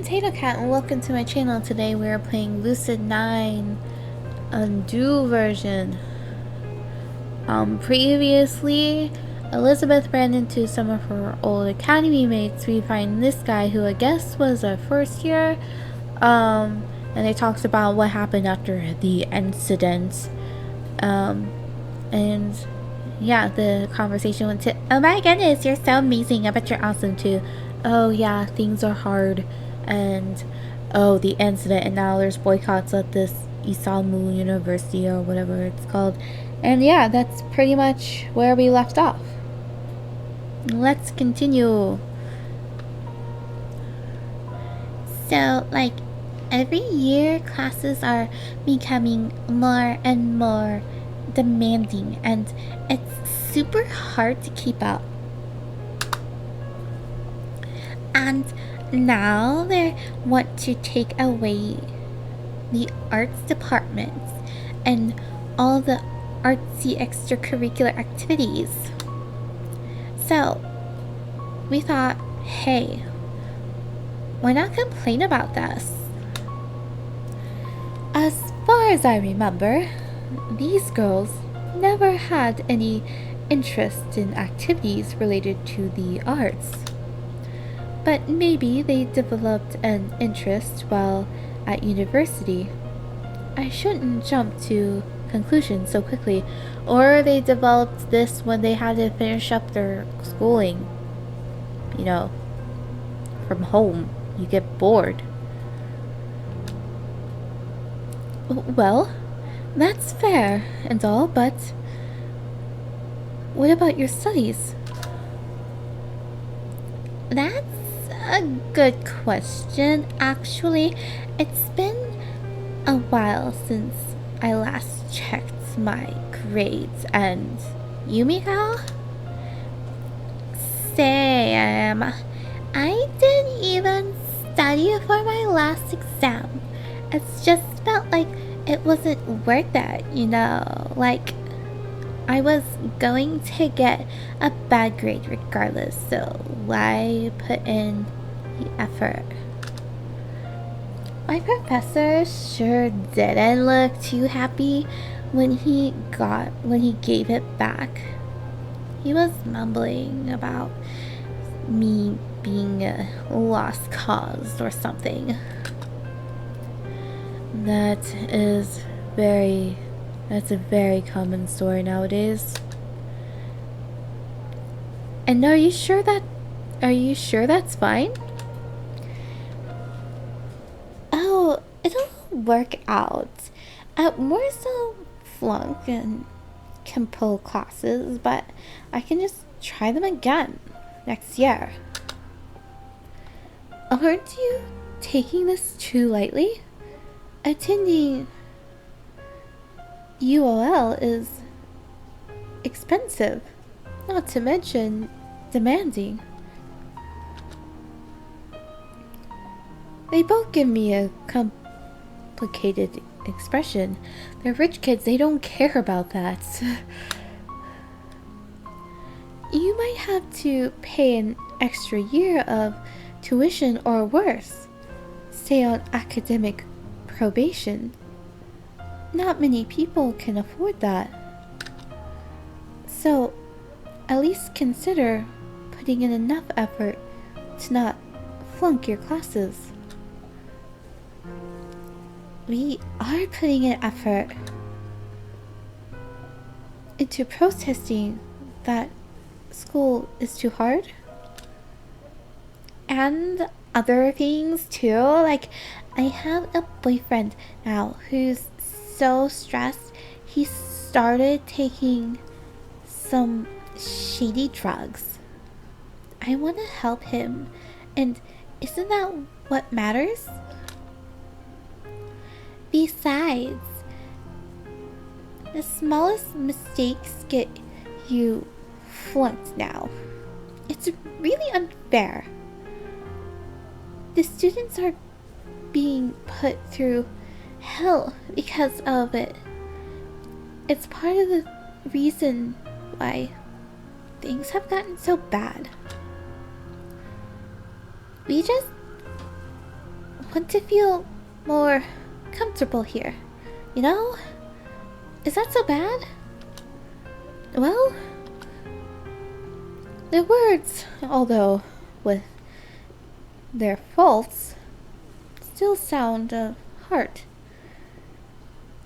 tatocat and welcome to my channel. Today we are playing Lucid9 Undo version. Previously, Elizabeth ran into some of her old academy mates. We find this guy who I guess was a first year. And they talked about what happened after the incident. And yeah, the conversation went to, oh my goodness, you're so amazing. I bet you're awesome too. Oh yeah, things are hard. And oh, the incident, and now there's boycotts at this Isamu University or whatever it's called. And yeah, that's pretty much where we left off. Let's continue. So, like, every year classes are becoming more and more demanding, and it's super hard to keep up. And now they want to take away the arts departments and all the artsy extracurricular activities. So we thought, hey, why not complain about this? As far as I remember, these girls never had any interest in activities related to the arts. But maybe they developed an interest while at university. I shouldn't jump to conclusions so quickly. Or they developed this when they had to finish up their schooling. You know, from home. You get bored. Well, that's fair and all, but what about your studies? That's a good question. Actually, it's been a while since I last checked my grades. And you, Mikhail? Sam, I didn't even study for my last exam. It's just felt like it wasn't worth it, you know? Like, I was going to get a bad grade regardless, so why put in the effort? My professor sure didn't look too happy when he gave it back. He was mumbling about me being a lost cause or something. That's a very common story nowadays. And are you sure that's fine? Oh, it'll work out. At worst I'll flunk and can pull classes, but I can just try them again next year. Aren't you taking this too lightly? Attending UOL is expensive, not to mention demanding. They both give me a complicated expression. They're rich kids, they don't care about that. You might have to pay an extra year of tuition or worse, stay on academic probation. Not many people can afford that. So, at least consider putting in enough effort to not flunk your classes. We are putting in effort into protesting that school is too hard. And other things too. Like, I have a boyfriend now who's so stressed, he started taking some shady drugs. I want to help him, and isn't that what matters? Besides, the smallest mistakes get you flunked now. It's really unfair. The students are being put through hell because of it. It's part of the reason why things have gotten so bad. We just... want to feel more comfortable here, you know? Is that so bad? Well, the words, although with their faults, still sound hard.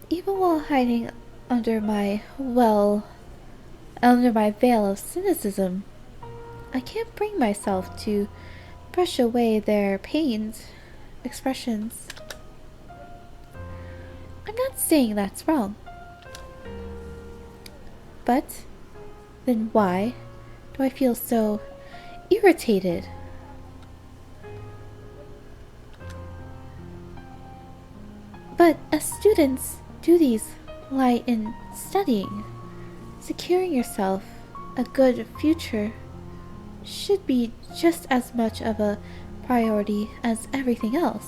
Even while hiding under my, well, under my veil of cynicism, I can't bring myself to brush away their pained expressions. I'm not saying that's wrong. But then why do I feel so irritated? But as students, duties lie in studying. Securing yourself a good future should be just as much of a priority as everything else.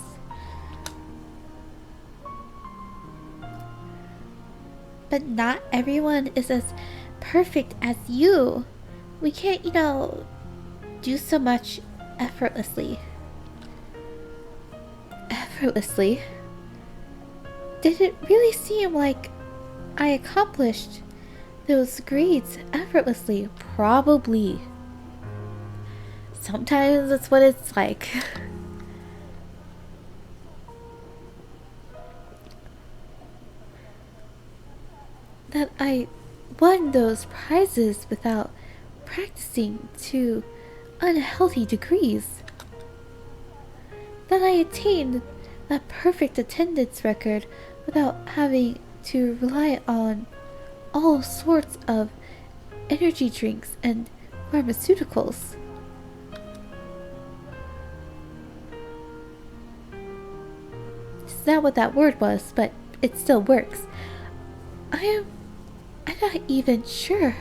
But not everyone is as perfect as you. We can't, do so much effortlessly. Effortlessly? Did it really seem like I accomplished those grades effortlessly? Probably. Sometimes that's what it's like. That I won those prizes without practicing to unhealthy degrees. That I attained that perfect attendance record without having to rely on all sorts of energy drinks and pharmaceuticals. It's not what that word was, but it still works. I'm not even sure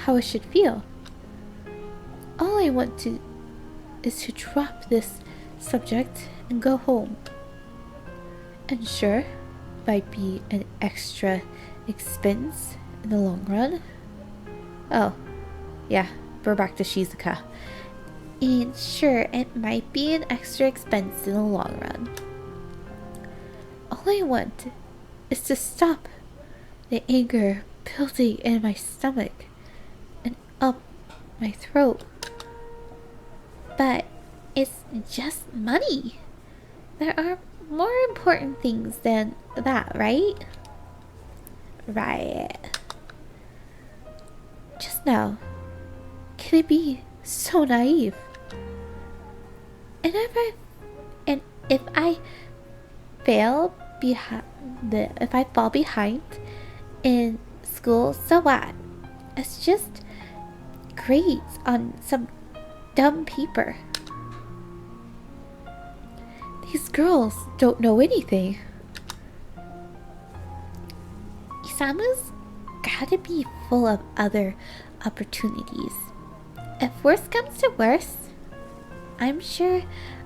how I should feel. All I want to is to drop this subject and go home. And sure, might be an extra expense in the long run. Oh, yeah, we're back to Shizuka. And sure, it might be an extra expense in the long run. All I want is to stop the anger building in my stomach and up my throat. But it's just money. There are more important things than that, right? Right. Just now, can it be so naive? And if I fall behind in school, so what? It's just grades on some dumb paper. These girls don't know anything. Isamu's gotta be full of other opportunities. If worse comes to worse, I'm sure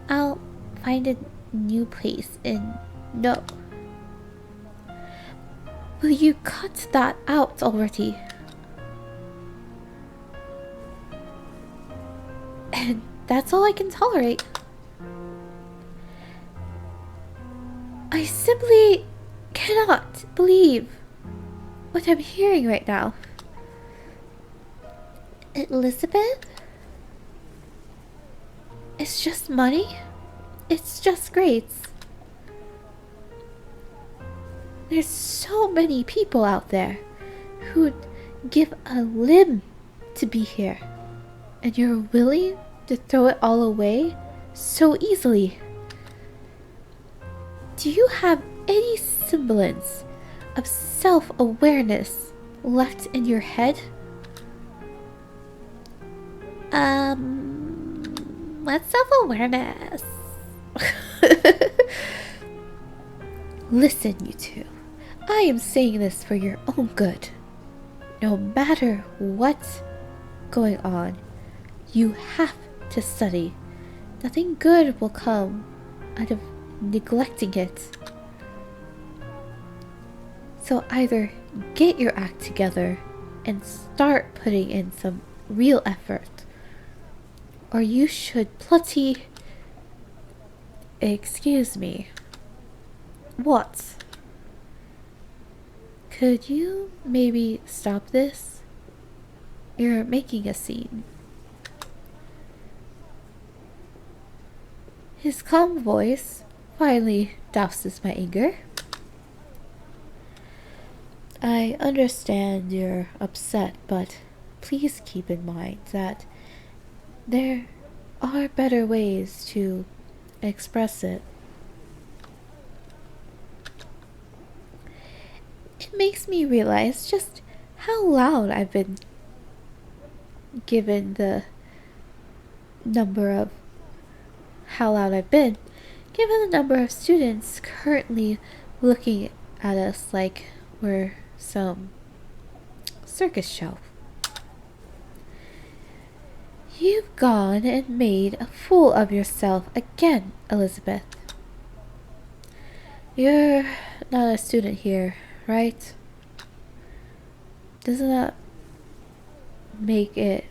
I'll find a new place in no. Will you cut that out already? And that's all I can tolerate. I simply cannot believe what I'm hearing right now. Elizabeth? It's just money? It's just grades. There's so many people out there who'd give a limb to be here. And you're willing to throw it all away so easily. Do you have any semblance of self-awareness left in your head? What's self-awareness? Listen, you two. I am saying this for your own good. No matter what's going on, you have to study. Nothing good will come out of neglecting it. So either get your act together and start putting in some real effort, or you should bloody Excuse me. What? Could you maybe stop this? You're making a scene. His calm voice finally douses my anger. I understand you're upset, but please keep in mind that there are better ways to express it. It makes me realize just how loud I've been given the number of how loud I've been given the number of students currently looking at us like we're some circus show. You've gone and made a fool of yourself again, Elizabeth. You're not a student here, right? Doesn't that make it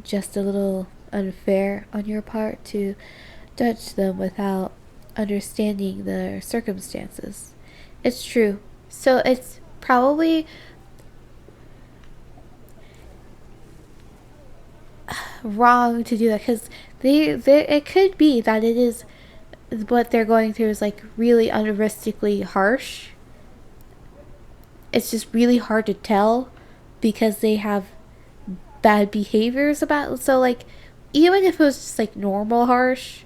just a little unfair on your part to judge them without understanding their circumstances? It's true. So it's probably wrong to do that because it could be that it is what they're going through is like really unrealistically harsh. It's just really hard to tell because they have bad behaviors about, so like even if it was just like normal harsh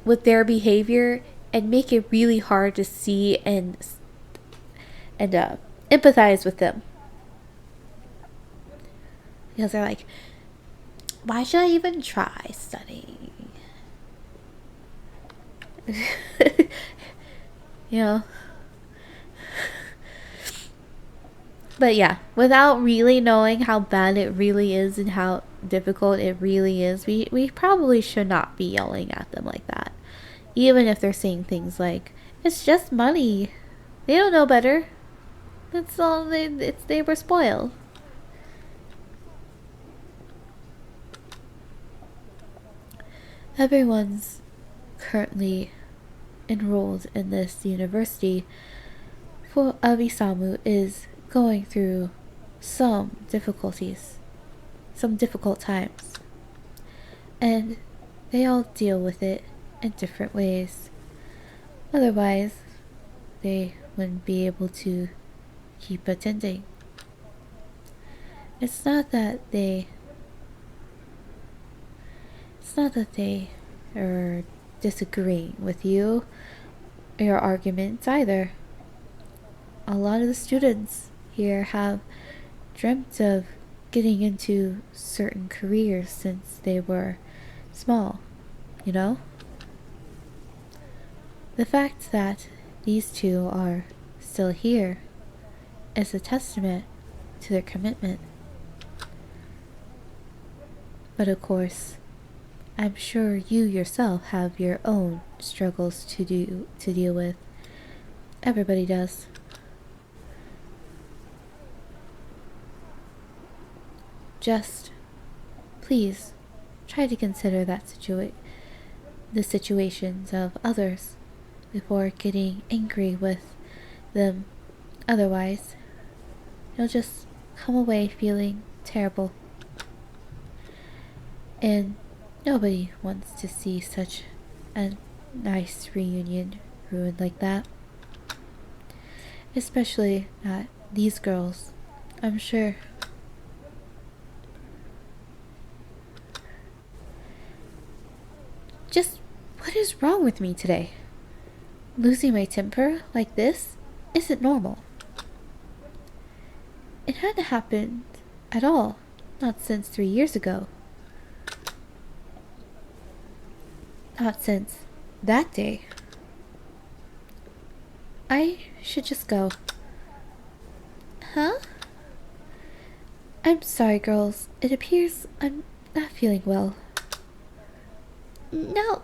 with their behavior, and make it really hard to see and empathize with them because they're like, why should I even try studying? You know. But yeah, without really knowing how bad it really is and how difficult it really is, we probably should not be yelling at them like that. Even if they're saying things like, it's just money. They don't know better. That's all they were spoiled. Everyone's currently enrolled in this university of Isamu is going through some difficulties, some difficult times, and they all deal with it in different ways. Otherwise, they wouldn't be able to keep attending. It's not that they are disagreeing with you or your arguments either. A lot of the students here have dreamt of getting into certain careers since they were small, you know? The fact that these two are still here is a testament to their commitment. But of course, I'm sure you yourself have your own struggles to deal with. Everybody does. Just please try to consider the situations of others before getting angry with them. Otherwise, you'll just come away feeling terrible. And nobody wants to see such a nice reunion ruined like that. Especially not these girls, I'm sure. Just what is wrong with me today? Losing my temper like this isn't normal. It hadn't happened at all, not since 3 years ago. Not since that day. I should just go. Huh? I'm sorry, girls. It appears I'm not feeling well. No,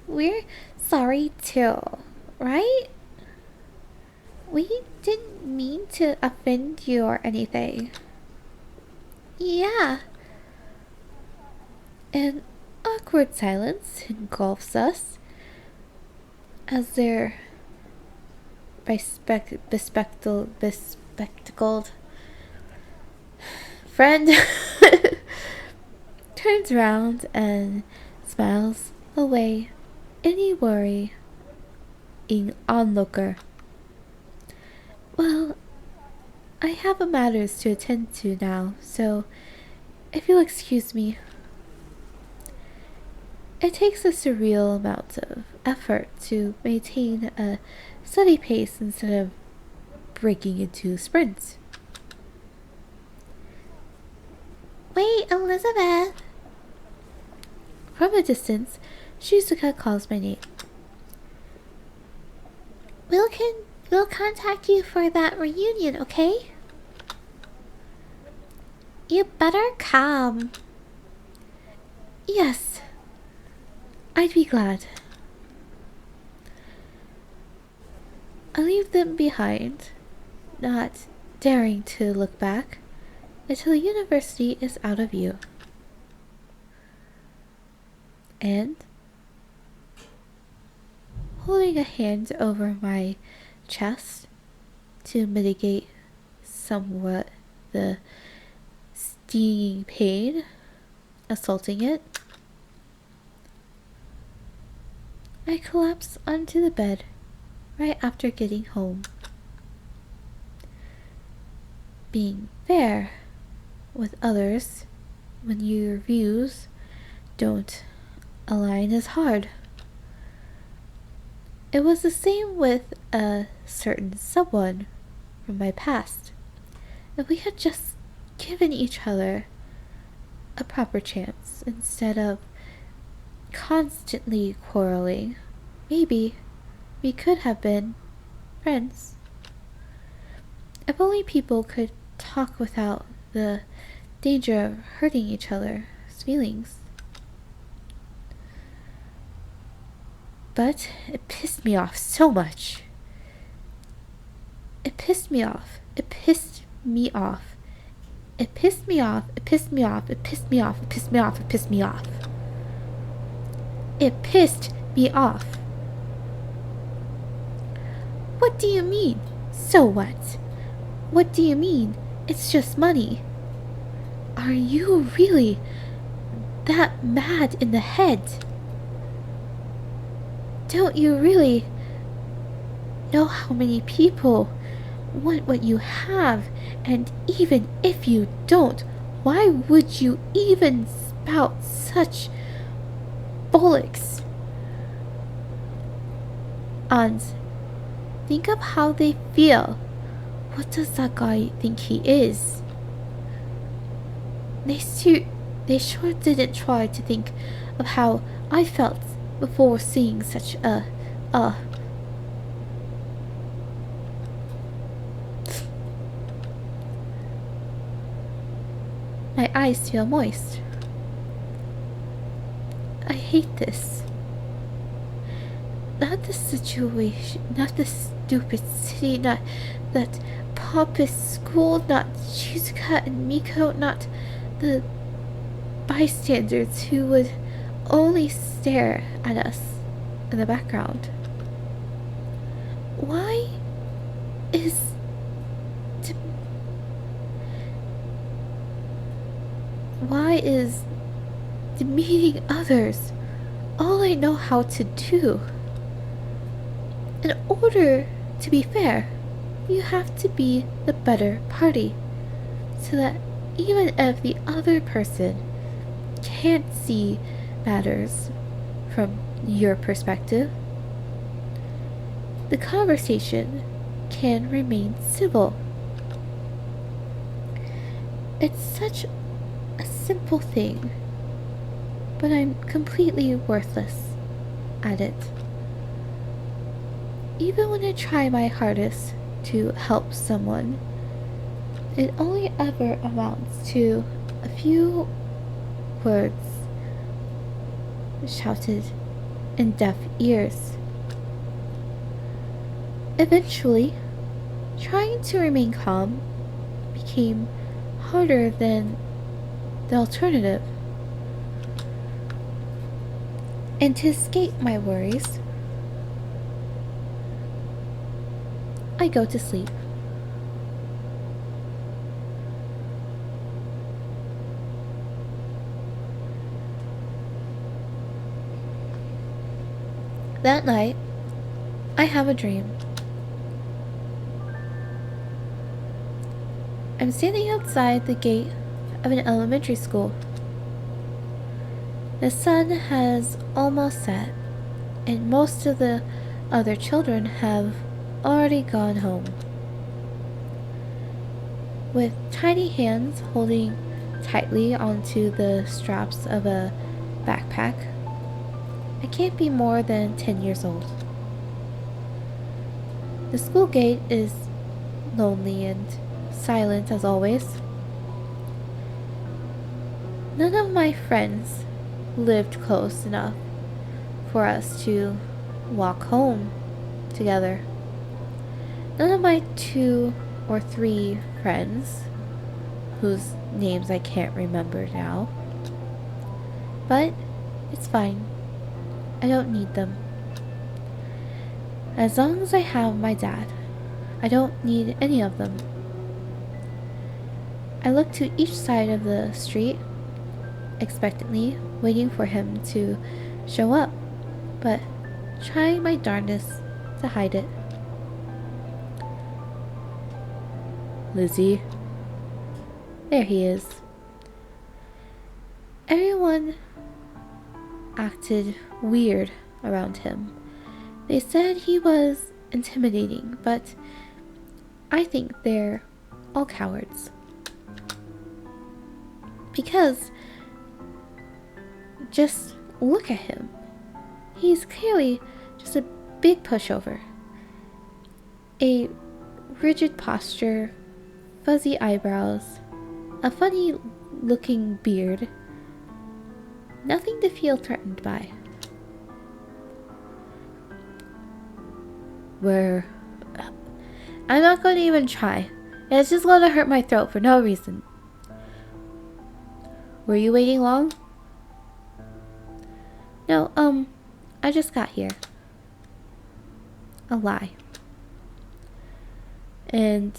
we're sorry too, right? We didn't mean to offend you or anything. Yeah. An awkward silence engulfs us. as their bespectacled friend turns around and smiles away any worrying onlooker. Well, I have matters to attend to now, so if you'll excuse me. It takes a surreal amount of effort to maintain a steady pace instead of breaking into sprints. Wait, Elizabeth! From a distance, Shizuka calls my name. We'll contact you for that reunion, okay? You better come. Yes. I'd be glad. I leave them behind, not daring to look back until the university is out of view. And, holding a hand over my chest to mitigate somewhat the stinging pain assaulting it, I collapse onto the bed right after getting home. Being fair with others when your views don't align is hard. It was the same with a certain someone from my past. If we had just given each other a proper chance instead of constantly quarreling, maybe we could have been friends. If only people could talk without the danger of hurting each other's feelings. But it pissed me off so much. It pissed me off. It pissed me off. It pissed me off. It pissed me off. It pissed me off. It pissed me off. It pissed me off. It pissed me off. What do you mean? So what? What do you mean? It's just money. Are you really that mad in the head? Don't you really know how many people want what you have? And even if you don't, why would you even spout such bollocks? And think of how they feel. What does that guy think he is? They sure didn't try to think of how I felt before seeing such a My eyes feel moist. I hate this. Not the situation, not the stupid city, not that pompous school, not Shizuka and Miko, not the bystanders who would only stare at us in the background. Why is demeaning others all I know how to do? In order to be fair, you have to be the better party, so that even if the other person can't see matters from your perspective, the conversation can remain civil. It's such a simple thing, but I'm completely worthless at it. Even when I try my hardest to help someone, it only ever amounts to a few words shouted in deaf ears. Eventually, trying to remain calm became harder than the alternative. And to escape my worries, I go to sleep. That night, I have a dream. I'm standing outside the gate of an elementary school. The sun has almost set, and most of the other children have already gone home. With tiny hands holding tightly onto the straps of a backpack, I can't be more than 10 years old. The school gate is lonely and silent as always. None of my friends lived close enough for us to walk home together. None of my 2 or 3 friends, whose names I can't remember now. But it's fine. I don't need them. As long as I have my dad, I don't need any of them. I look to each side of the street, expectantly waiting for him to show up, but trying my darndest to hide it. Lizzie. There he is. Everyone acted weird around him. They said he was intimidating, but I think they're all cowards. Because just look at him. He's clearly just a big pushover. A rigid posture, fuzzy eyebrows, a funny looking beard. Nothing to feel threatened by. I'm not going to even try. It's just going to hurt my throat for no reason. Were you waiting long? No, I just got here. A lie. And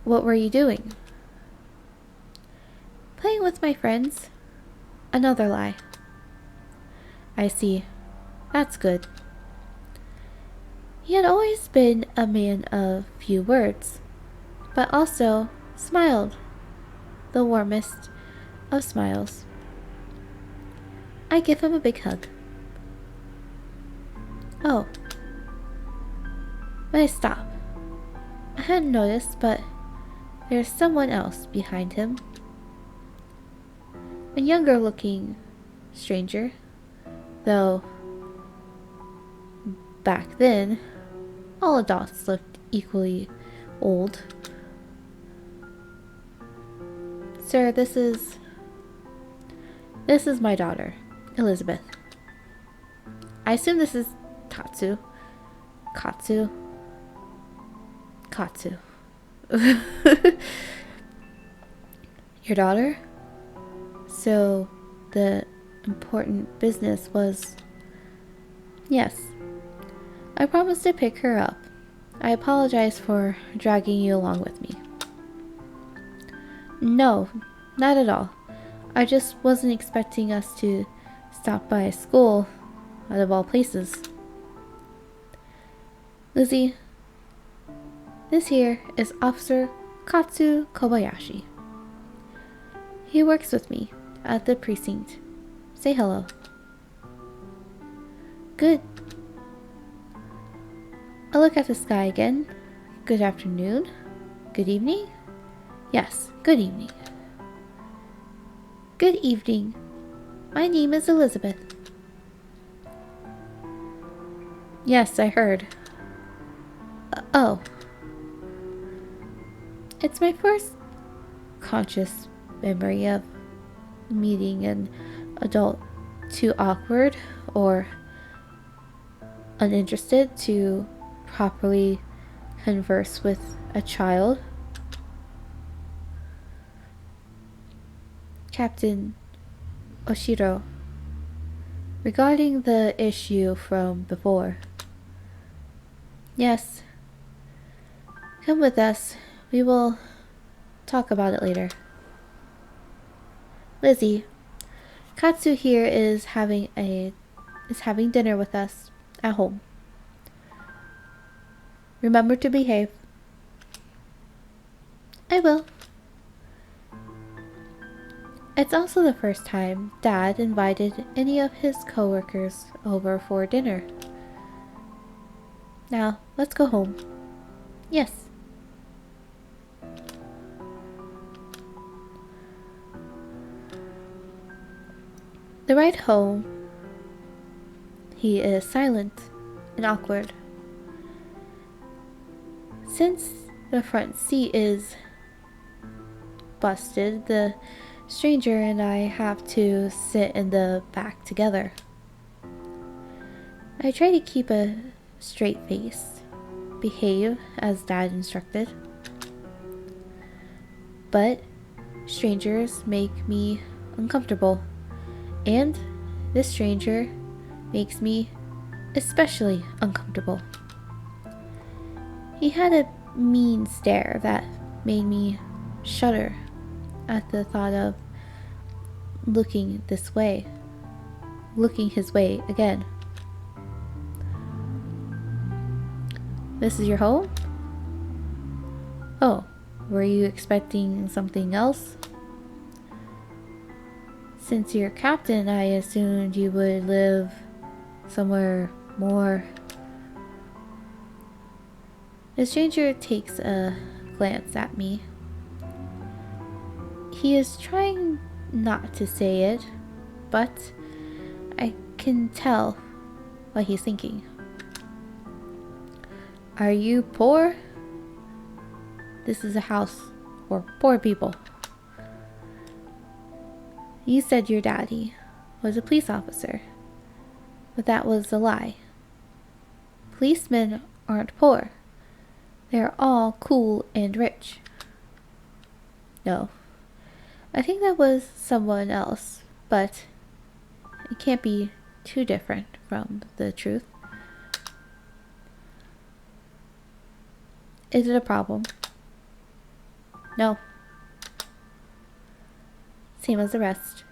what were you doing? Playing with my friends. Another lie. I see. That's good. He had always been a man of few words, but also smiled. The warmest of smiles. I give him a big hug. Oh. But I stop. I hadn't noticed, but there's someone else behind him. A younger looking stranger, though back then all adults looked equally old. Sir, this is my daughter, Elizabeth. I assume this is Katsu. Your daughter? So, the important business was... Yes. I promised to pick her up. I apologize for dragging you along with me. No, not at all. I just wasn't expecting us to stop by a school, out of all places. Lizzie, this here is Officer Katsu Kobayashi. He works with me at the precinct. Say hello. Good. I look at the sky again. Good afternoon. Good evening? Yes, good evening. Good evening. My name is Elizabeth. Yes, I heard. Oh. It's my first conscious memory of meeting an adult too awkward or uninterested to properly converse with a child. Captain Oshiro, regarding the issue from before. Yes, Come with us. We will talk about it later. Lizzie, Katsu here is having dinner with us at home. Remember to behave. I will. It's also the first time Dad invited any of his coworkers over for dinner. Now, let's go home. Yes. The ride home, he is silent and awkward. Since the front seat is busted, the stranger and I have to sit in the back together. I try to keep a straight face, behave as Dad instructed. But strangers make me uncomfortable, and this stranger makes me especially uncomfortable. He had a mean stare that made me shudder at the thought of looking his way again. This is your home? Oh, were you expecting something else? Since you're captain, I assumed you would live somewhere more. The stranger takes a glance at me. He is trying not to say it, but I can tell what he's thinking. Are you poor? This is a house for poor people. You said your daddy was a police officer, but that was a lie. Policemen aren't poor. They're all cool and rich. No, I think that was someone else, but it can't be too different from the truth. Is it a problem? No. Same as the rest.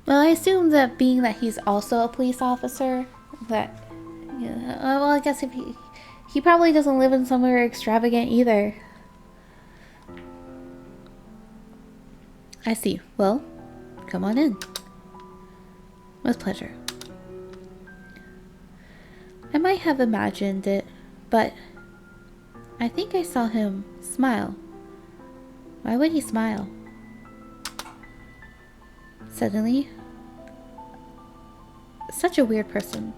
Well, I assume that being that he's also a police officer, that, well, I guess if he probably doesn't live in somewhere extravagant either. I see. Well, come on in. With pleasure. I might have imagined it, but I think I saw him smile. Why would he smile? Suddenly, such a weird person.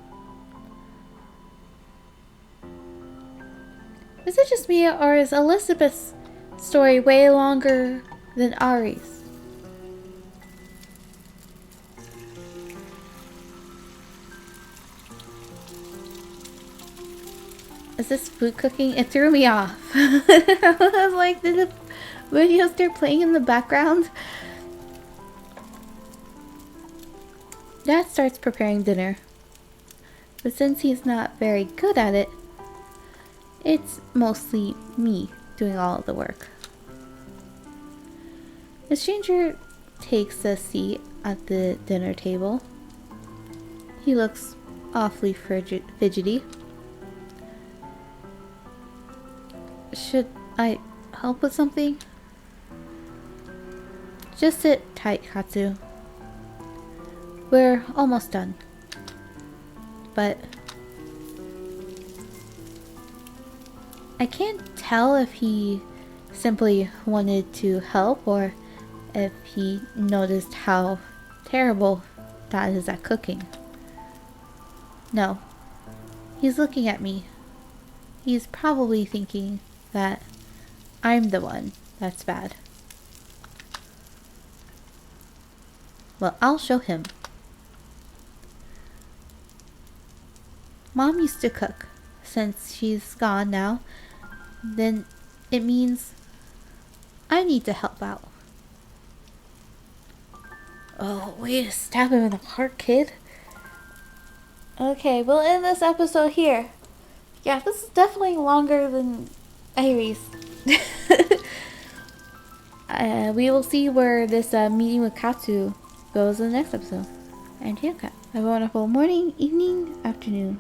Is it just me, or is Elizabeth's story way longer than Ari's? Is this food cooking? It threw me off. I was like, did the video start playing in the background? Dad starts preparing dinner. But since he's not very good at it, it's mostly me doing all of the work. The stranger takes a seat at the dinner table. He looks awfully fidgety. Should I help with something? Just sit tight, Katsu. We're almost done. But I can't tell if he simply wanted to help or if he noticed how terrible Dad is at cooking. No, he's looking at me. He's probably thinking that I'm the one that's bad. Well, I'll show him. Mom used to cook. Since she's gone now, then it means I need to help out. Oh, way to stab him in the heart, kid. Okay, we'll end this episode here. Yeah, this is definitely longer than Aries. We will see where this meeting with Katsu goes in the next episode. And yeah, have a wonderful morning, evening, afternoon.